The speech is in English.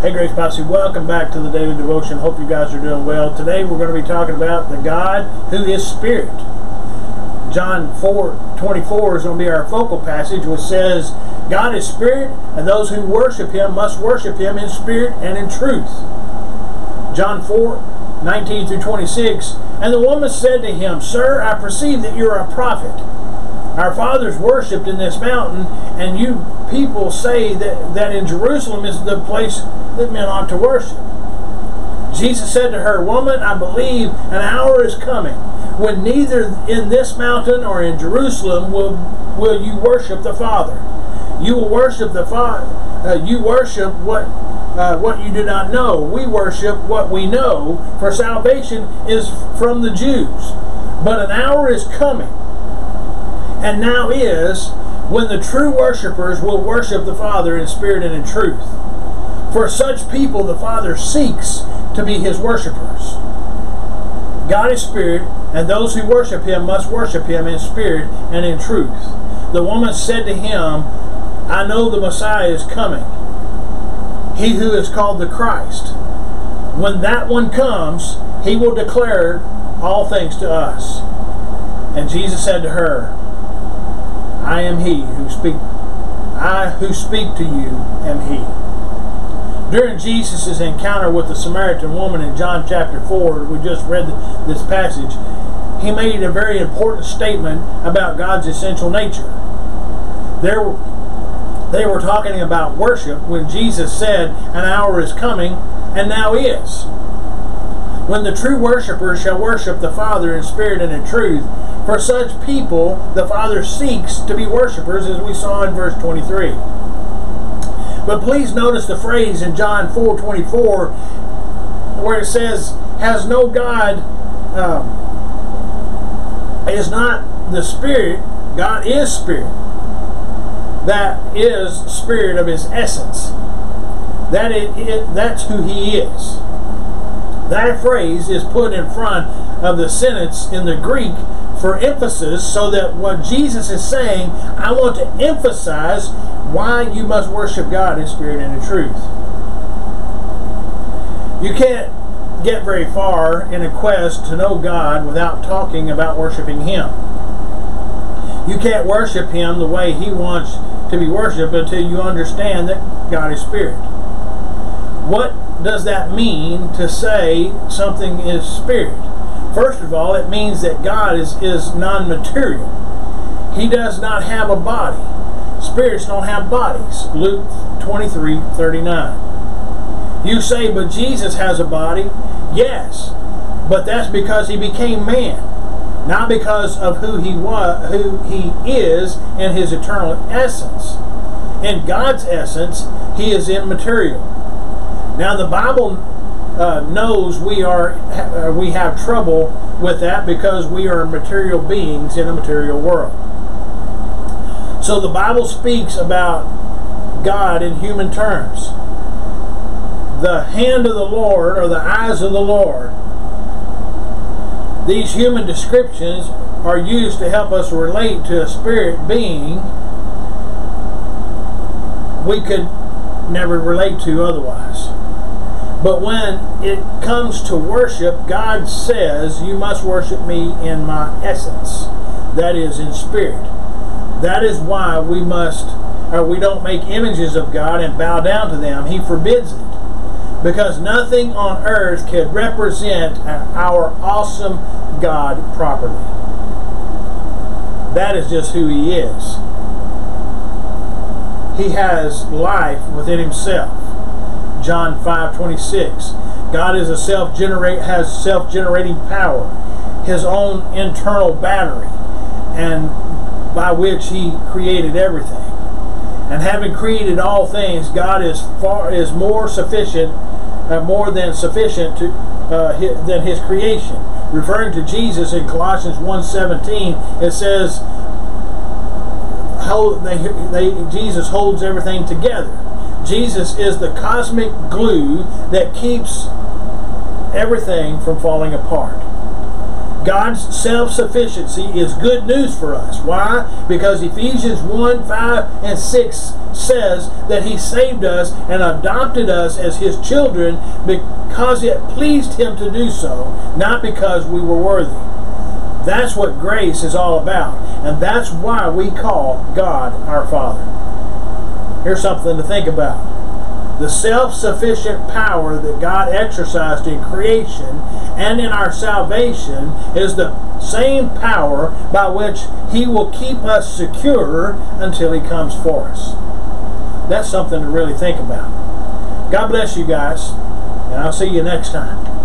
Hey Grace Posse, welcome back to the Daily Devotion. Hope you guys are doing well. Today we're going to be talking about the God who is Spirit. John 4:24 is going to be our focal passage, which says, God is Spirit, and those who worship Him must worship Him in spirit and in truth. John 4:19 through 26, and the woman said to him, Sir, I perceive that you are a prophet. Our fathers worshipped in this mountain, and you people say that in Jerusalem is the place that men ought to worship. Jesus said to her, Woman, I believe an hour is coming when neither in this mountain or in Jerusalem will you worship the Father. You will worship the Father. You worship what you do not know. We worship what we know, for salvation is from the Jews. But an hour is coming, and now is, when the true worshipers will worship the Father in spirit and in truth. For such people the Father seeks to be His worshipers. God is Spirit, and those who worship Him must worship Him in spirit and in truth. The woman said to Him, I know the Messiah is coming, He who is called the Christ. When that one comes, He will declare all things to us. And Jesus said to her, I am He who speak. I who speak to you am He. During Jesus' encounter with the Samaritan woman in John chapter 4, we just read this passage, He made a very important statement about God's essential nature. They were talking about worship when Jesus said, an hour is coming, and now is, when the true worshipers shall worship the Father in spirit and in truth. For such people, the Father seeks to be worshipers, as we saw in verse 23. But please notice the phrase in John 4:24, where it says, has no God, is not the Spirit, God is Spirit. That is Spirit of His essence. That's who He is. That phrase is put in front of the sentence in the Greek for emphasis, so that what Jesus is saying, I want to emphasize why you must worship God in spirit and in truth. You can't get very far in a quest to know God without talking about worshiping Him. You can't worship Him the way He wants to be worshipped until you understand that God is Spirit. What does that mean to say something is Spirit? First of all, it means that God is non-material. He does not have a body. Spirits don't have bodies. Luke 23:39. You say, but Jesus has a body. Yes, but that's because He became man, not because of who He is in His eternal essence. In God's essence, He is immaterial. Now the Bible knows we have trouble with that because we are material beings in a material world. So the Bible speaks about God in human terms. The hand of the Lord, or the eyes of the Lord. These human descriptions are used to help us relate to a spirit being we could never relate to otherwise. But when it comes to worship, God says, you must worship me in my essence. That is, in spirit. That is why we don't make images of God and bow down to them. He forbids it. Because nothing on earth can represent our awesome God properly. That is just who He is. He has life within Himself. John 5:26. God is has self-generating power, His own internal battery, and by which He created everything. And having created all things, God is more than sufficient than His creation. Referring to Jesus in Colossians 1:17, it says, Jesus holds everything together. Jesus is the cosmic glue that keeps everything from falling apart. God's self-sufficiency is good news for us. Why? Because Ephesians 1, 5, and 6 says that He saved us and adopted us as His children because it pleased Him to do so, not because we were worthy. That's what grace is all about, and that's why we call God our Father. Here's something to think about. The self-sufficient power that God exercised in creation and in our salvation is the same power by which He will keep us secure until He comes for us. That's something to really think about. God bless you guys, and I'll see you next time.